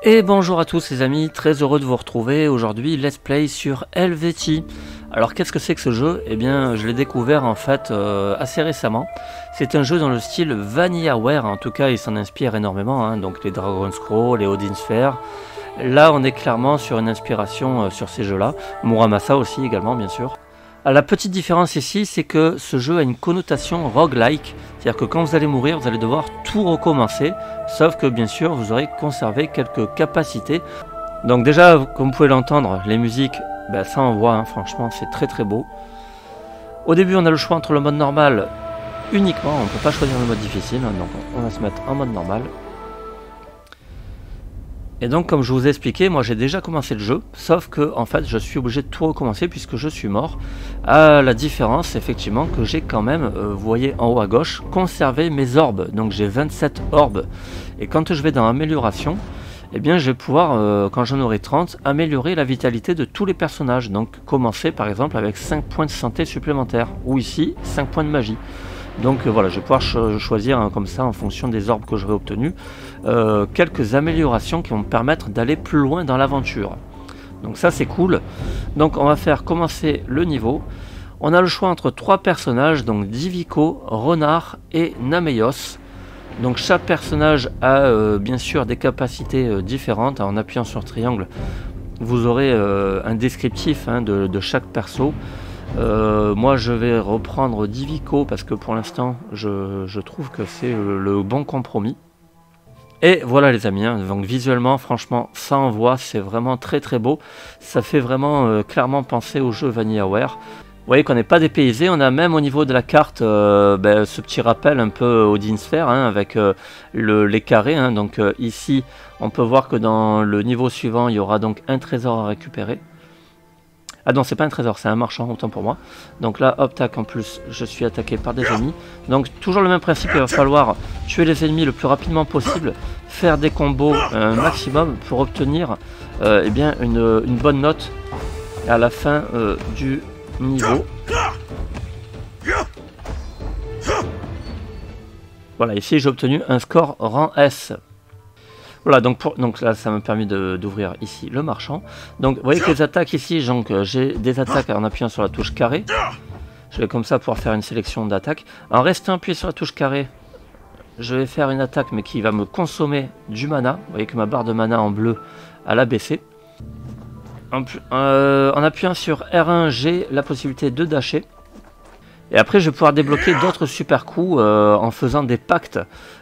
Et bonjour à tous les amis, très heureux de vous retrouver aujourd'hui Let's Play sur Helvetii. Alors qu'est-ce que c'est que ce jeu? Eh bien je l'ai découvert en fait assez récemment. C'est un jeu dans le style VanillaWare, en tout cas il s'en inspire énormément, hein, donc les Dragon Scroll, les Odin Sphere. Là on est clairement sur une inspiration sur ces jeux-là. Muramasa aussi également bien sûr. La petite différence ici, c'est que ce jeu a une connotation roguelike, c'est-à-dire que quand vous allez mourir, vous allez devoir tout recommencer, sauf que bien sûr, vous aurez conservé quelques capacités. Donc déjà, comme vous pouvez l'entendre, les musiques, ça envoie, hein, franchement, c'est très très beau. Au début, on a le choix entre le mode normal uniquement, on ne peut pas choisir le mode difficile, hein, donc on va se mettre en mode normal. Et donc comme je vous ai expliqué, moi j'ai déjà commencé le jeu, sauf que en fait je suis obligé de tout recommencer puisque je suis mort. La différence effectivement que j'ai quand même, vous voyez en haut à gauche, conservé mes orbes. Donc j'ai 27 orbes. Et quand je vais dans amélioration, eh bien je vais pouvoir, quand j'en aurai 30, améliorer la vitalité de tous les personnages. Donc commencer par exemple avec 5 points de santé supplémentaires, ou ici 5 points de magie. Donc voilà, je vais pouvoir choisir comme ça en fonction des orbes que j'aurai obtenus quelques améliorations qui vont me permettre d'aller plus loin dans l'aventure. Donc ça c'est cool. Donc on va faire commencer le niveau. On a le choix entre 3 personnages, donc Divico, Renard et Nameios. Donc chaque personnage a bien sûr des capacités différentes. En appuyant sur triangle, vous aurez un descriptif de chaque perso. Moi je vais reprendre Divico parce que pour l'instant je trouve que c'est le bon compromis. Et voilà les amis, hein, donc visuellement franchement ça envoie, c'est vraiment très très beau. Ça fait vraiment clairement penser au jeu VanillaWare. Vous voyez qu'on n'est pas dépaysé, on a même au niveau de la carte ce petit rappel un peu Odin Sphere, hein, avec les carrés. Hein, donc ici on peut voir que dans le niveau suivant il y aura donc un trésor à récupérer. Ah non, c'est pas un trésor, c'est un marchand, autant pour moi. Donc là, hop, tac, en plus, je suis attaqué par des ennemis. Donc toujours le même principe, il va falloir tuer les ennemis le plus rapidement possible, faire des combos un maximum pour obtenir eh bien, une bonne note à la fin du niveau. Voilà, ici j'ai obtenu un score rang S. Voilà, donc là ça m'a permis d'ouvrir ici le marchand. Donc vous voyez que les attaques ici, j'ai des attaques en appuyant sur la touche carré. Je vais comme ça pouvoir faire une sélection d'attaques. En restant appuyé sur la touche carré, je vais faire une attaque mais qui va me consommer du mana. Vous voyez que ma barre de mana en bleu, elle a baissé. En appuyant sur R1, j'ai la possibilité de dasher. Et après, je vais pouvoir débloquer d'autres super coups en faisant des pactes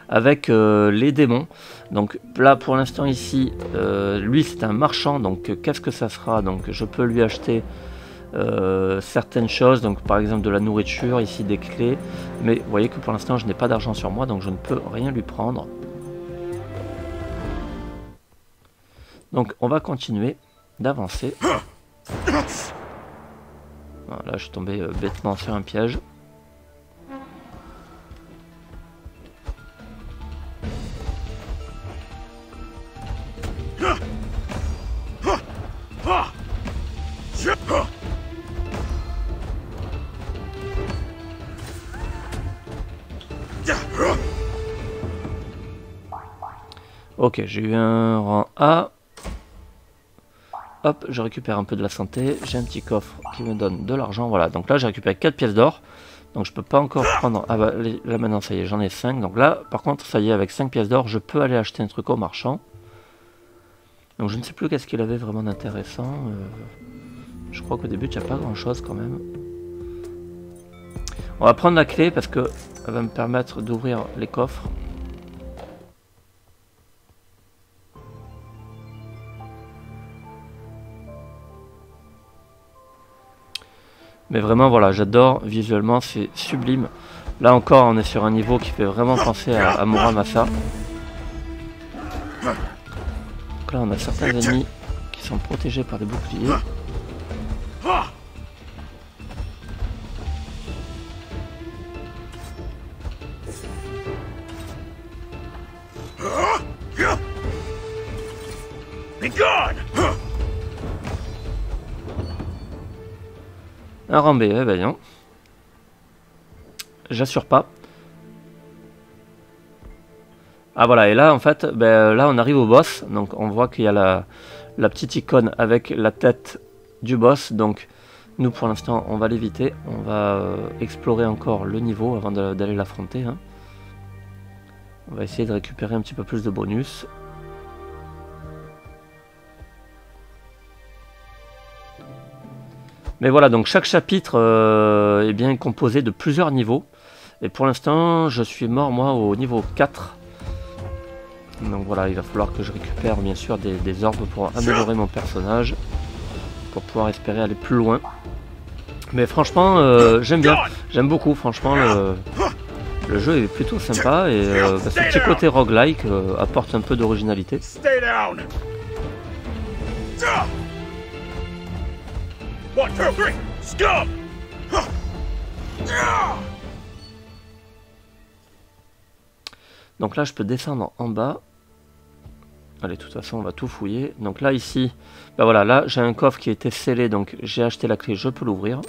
avec les démons. Donc là, pour l'instant ici, lui c'est un marchand. Donc qu'est-ce que ça sera? Donc je peux lui acheter certaines choses. Donc par exemple de la nourriture, ici des clés. Mais vous voyez que pour l'instant, je n'ai pas d'argent sur moi, donc je ne peux rien lui prendre. Donc on va continuer d'avancer. Voilà, je suis tombé bêtement sur un piège. Ok, j'ai eu un rang A. Hop, je récupère un peu de la santé. J'ai un petit coffre qui me donne de l'argent. Voilà, donc là j'ai récupéré 4 pièces d'or. Donc je peux pas encore prendre... Ah bah là maintenant ça y est, j'en ai 5. Donc là, par contre, ça y est, avec 5 pièces d'or, je peux aller acheter un truc au marchand. Donc je ne sais plus qu'est-ce qu'il avait vraiment d'intéressant. Je crois qu'au début, il n'y a pas grand-chose quand même. On va prendre la clé parce que elle va me permettre d'ouvrir les coffres. Mais vraiment voilà, j'adore, visuellement c'est sublime. Là encore on est sur un niveau qui fait vraiment penser à Muramasa. Donc là on a certains ennemis qui sont protégés par des boucliers. Un rang B, eh ben non. J'assure pas. Ah voilà, et là en fait, ben, là on arrive au boss, donc on voit qu'il y a la petite icône avec la tête du boss, donc nous pour l'instant on va l'éviter, on va explorer encore le niveau avant d'aller l'affronter. Hein. On va essayer de récupérer un petit peu plus de bonus. Mais voilà, donc chaque chapitre est bien composé de plusieurs niveaux. Et pour l'instant, je suis mort moi au niveau 4. Donc voilà, il va falloir que je récupère bien sûr des orbes pour améliorer mon personnage. Pour pouvoir espérer aller plus loin. Mais franchement, j'aime bien. J'aime beaucoup, franchement, le jeu est plutôt sympa. Et ce petit côté roguelike apporte un peu d'originalité. Donc là je peux descendre en bas. Allez, de toute façon on va tout fouiller. Donc là ici, ben voilà, là j'ai un coffre qui a été scellé, donc j'ai acheté la clé, je peux l'ouvrir.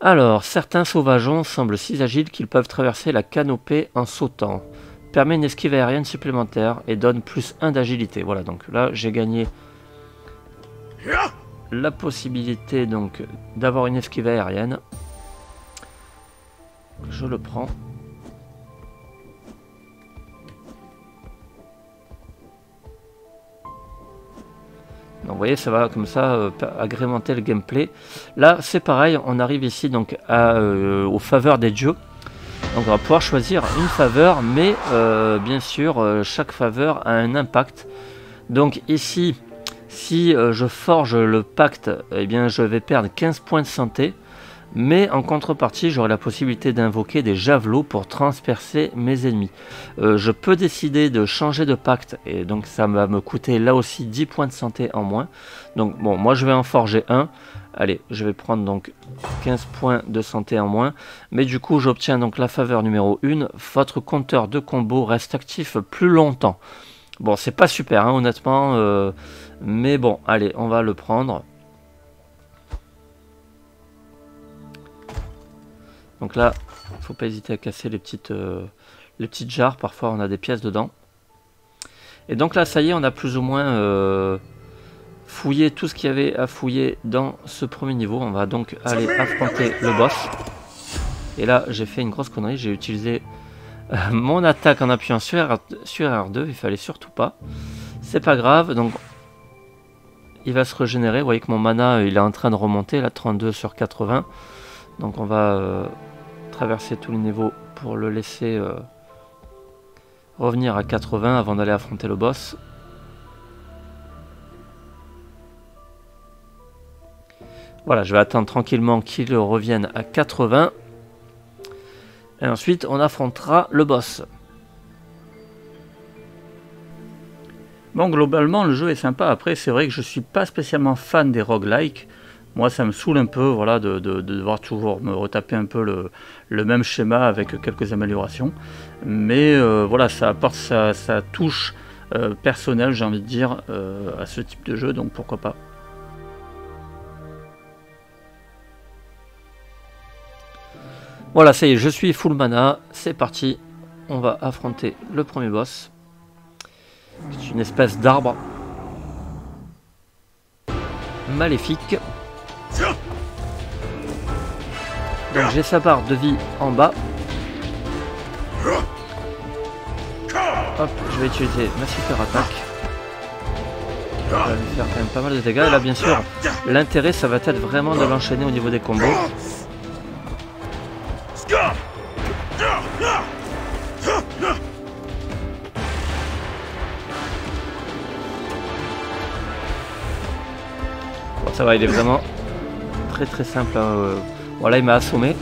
Alors, certains sauvageons semblent si agiles qu'ils peuvent traverser la canopée en sautant. Permet une esquive aérienne supplémentaire et donne plus 1 d'agilité. Voilà, donc là j'ai gagné la possibilité donc d'avoir une esquive aérienne. Je le prends. Donc vous voyez, ça va comme ça agrémenter le gameplay. Là c'est pareil, on arrive ici donc aux faveurs des dieux. Donc on va pouvoir choisir une faveur, mais bien sûr chaque faveur a un impact. Donc ici, si je forge le pacte, eh bien je vais perdre 15 points de santé. Mais en contrepartie, j'aurai la possibilité d'invoquer des javelots pour transpercer mes ennemis. Je peux décider de changer de pacte, et donc ça va me coûter là aussi 10 points de santé en moins. Donc bon, moi je vais en forger un. Allez, je vais prendre donc 15 points de santé en moins. Mais du coup, j'obtiens donc la faveur numéro 1. Votre compteur de combo reste actif plus longtemps. Bon, c'est pas super, hein, honnêtement. Mais bon, allez, on va le prendre. Donc là, il ne faut pas hésiter à casser les petites jarres. Parfois, on a des pièces dedans. Et donc là, ça y est, on a plus ou moins fouillé tout ce qu'il y avait à fouiller dans ce premier niveau. On va donc aller affronter le boss. Et là, j'ai fait une grosse connerie. J'ai utilisé mon attaque en appuyant sur R2. Il fallait surtout pas. C'est pas grave. Donc, il va se régénérer. Vous voyez que mon mana, il est en train de remonter. Là, 32 sur 80. Donc, on va traverser tous les niveaux pour le laisser revenir à 80 avant d'aller affronter le boss. Voilà, je vais attendre tranquillement qu'il revienne à 80. Et ensuite, on affrontera le boss. Bon, globalement, le jeu est sympa. Après, c'est vrai que je suis pas spécialement fan des roguelikes. Moi, ça me saoule un peu, voilà, de devoir toujours me retaper un peu le même schéma avec quelques améliorations. Mais voilà, ça apporte sa touche personnelle, j'ai envie de dire, à ce type de jeu, donc pourquoi pas. Voilà, ça y est, je suis full mana, c'est parti. On va affronter le premier boss. C'est une espèce d'arbre maléfique. Donc j'ai sa barre de vie en bas. Hop, je vais utiliser ma super attaque. Ça va lui faire quand même pas mal de dégâts. Et là bien sûr, l'intérêt ça va être vraiment de l'enchaîner au niveau des combos. Bon, ça va, il est vraiment très simple. Hein. Voilà, il m'a assommé.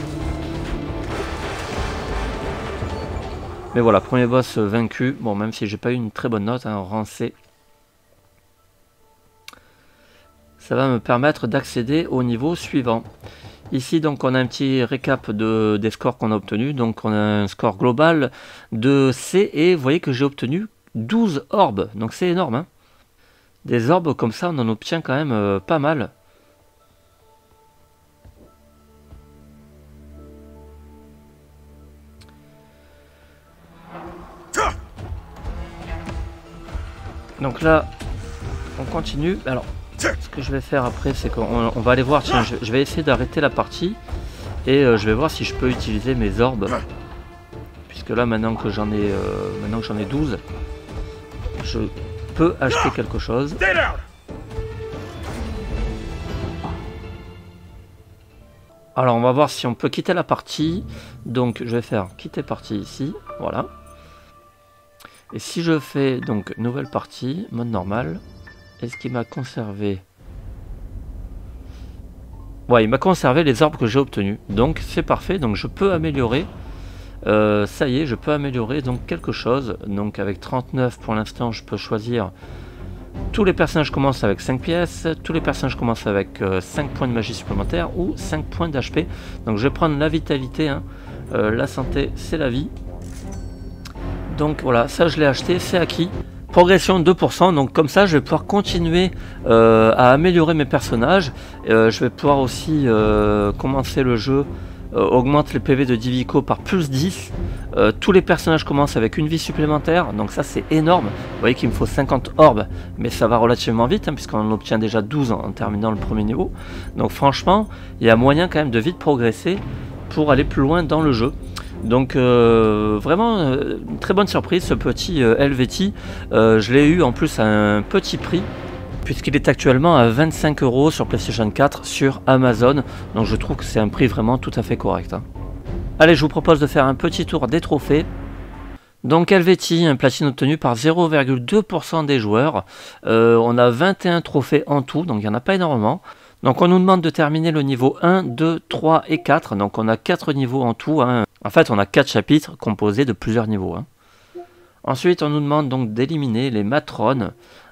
Mais voilà, premier boss vaincu. Bon, même si j'ai pas eu une très bonne note, hein, rang C. Ça va me permettre d'accéder au niveau suivant. Ici, donc, on a un petit récap des scores qu'on a obtenus. Donc, on a un score global de C et vous voyez que j'ai obtenu 12 orbes. Donc, c'est énorme. Hein. Des orbes comme ça, on en obtient quand même pas mal. Donc là, on continue. Alors, ce que je vais faire après, c'est qu'on va aller voir. Tiens, je vais essayer d'arrêter la partie. Et je vais voir si je peux utiliser mes orbes. Puisque là, maintenant que j'en ai 12, je peux acheter quelque chose. Alors, on va voir si on peut quitter la partie. Donc, je vais faire quitter partie ici. Voilà. Et si je fais donc nouvelle partie, mode normal, est-ce qu'il m'a conservé? Ouais, il m'a conservé les orbes que j'ai obtenus. Donc, c'est parfait. Donc, je peux améliorer. Ça y est, je peux améliorer donc quelque chose. Donc, avec 39 pour l'instant, je peux choisir. Tous les personnages commencent avec 5 pièces, tous les personnages commencent avec 5 points de magie supplémentaires ou 5 points d'HP. Donc je vais prendre la vitalité, hein. La santé c'est la vie. Donc voilà, ça je l'ai acheté, c'est acquis. Progression 2%, donc comme ça je vais pouvoir continuer à améliorer mes personnages. Je vais pouvoir aussi commencer le jeu. Augmente les PV de Divico par plus 10. Tous les personnages commencent avec une vie supplémentaire, donc ça c'est énorme. Vous voyez qu'il me faut 50 orbes, mais ça va relativement vite, hein, puisqu'on en obtient déjà 12 en terminant le premier niveau. Donc franchement, il y a moyen quand même de vite progresser pour aller plus loin dans le jeu. Donc vraiment une très bonne surprise ce petit Helveti. Je l'ai eu en plus à un petit prix, puisqu'il est actuellement à 25 € sur PlayStation 4 sur Amazon. Donc je trouve que c'est un prix vraiment tout à fait correct, hein. Allez, je vous propose de faire un petit tour des trophées. Donc Helveti, un platine obtenu par 0,2% des joueurs. On a 21 trophées en tout, donc il n'y en a pas énormément. Donc on nous demande de terminer le niveau 1, 2, 3 et 4. Donc on a 4 niveaux en tout, hein. En fait on a 4 chapitres composés de plusieurs niveaux, hein. Ensuite on nous demande donc d'éliminer les matrones.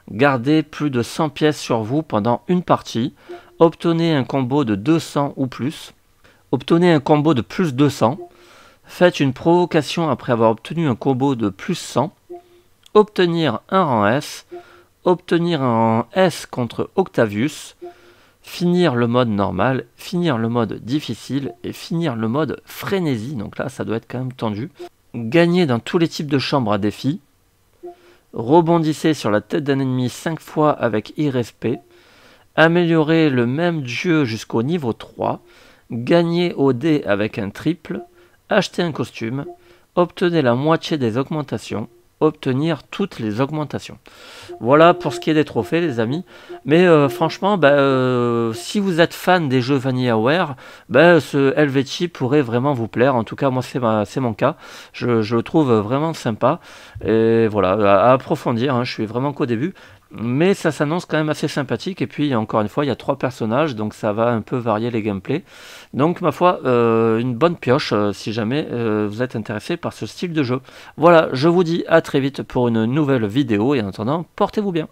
Gardez plus de 100 pièces sur vous pendant une partie. Obtenez un combo de 200 ou plus. Obtenez un combo de plus 200. Faites une provocation après avoir obtenu un combo de plus 100. Obtenir un rang S. Obtenir un rang S contre Octavius. Finir le mode normal. Finir le mode difficile. Et finir le mode frénésie. Donc là, ça doit être quand même tendu. Gagner dans tous les types de chambres à défi. Rebondissez sur la tête d'un ennemi 5 fois avec irrespect. Améliorer le même dieu jusqu'au niveau 3. Gagner au dé avec un triple. Acheter un costume. Obtenez la moitié des augmentations. Obtenir toutes les augmentations. Voilà pour ce qui est des trophées, les amis. Mais franchement, si vous êtes fan des jeux VanillaWare, ce Helveti pourrait vraiment vous plaire. En tout cas, moi, c'est mon cas. Je le trouve vraiment sympa. Et voilà, à approfondir, hein, je suis vraiment qu'au début. Mais ça s'annonce quand même assez sympathique. Et puis, encore une fois, il y a 3 personnages. Donc, ça va un peu varier les gameplays. Donc, ma foi, une bonne pioche si jamais vous êtes intéressé par ce style de jeu. Voilà, je vous dis à très vite pour une nouvelle vidéo. Et en attendant, portez-vous bien.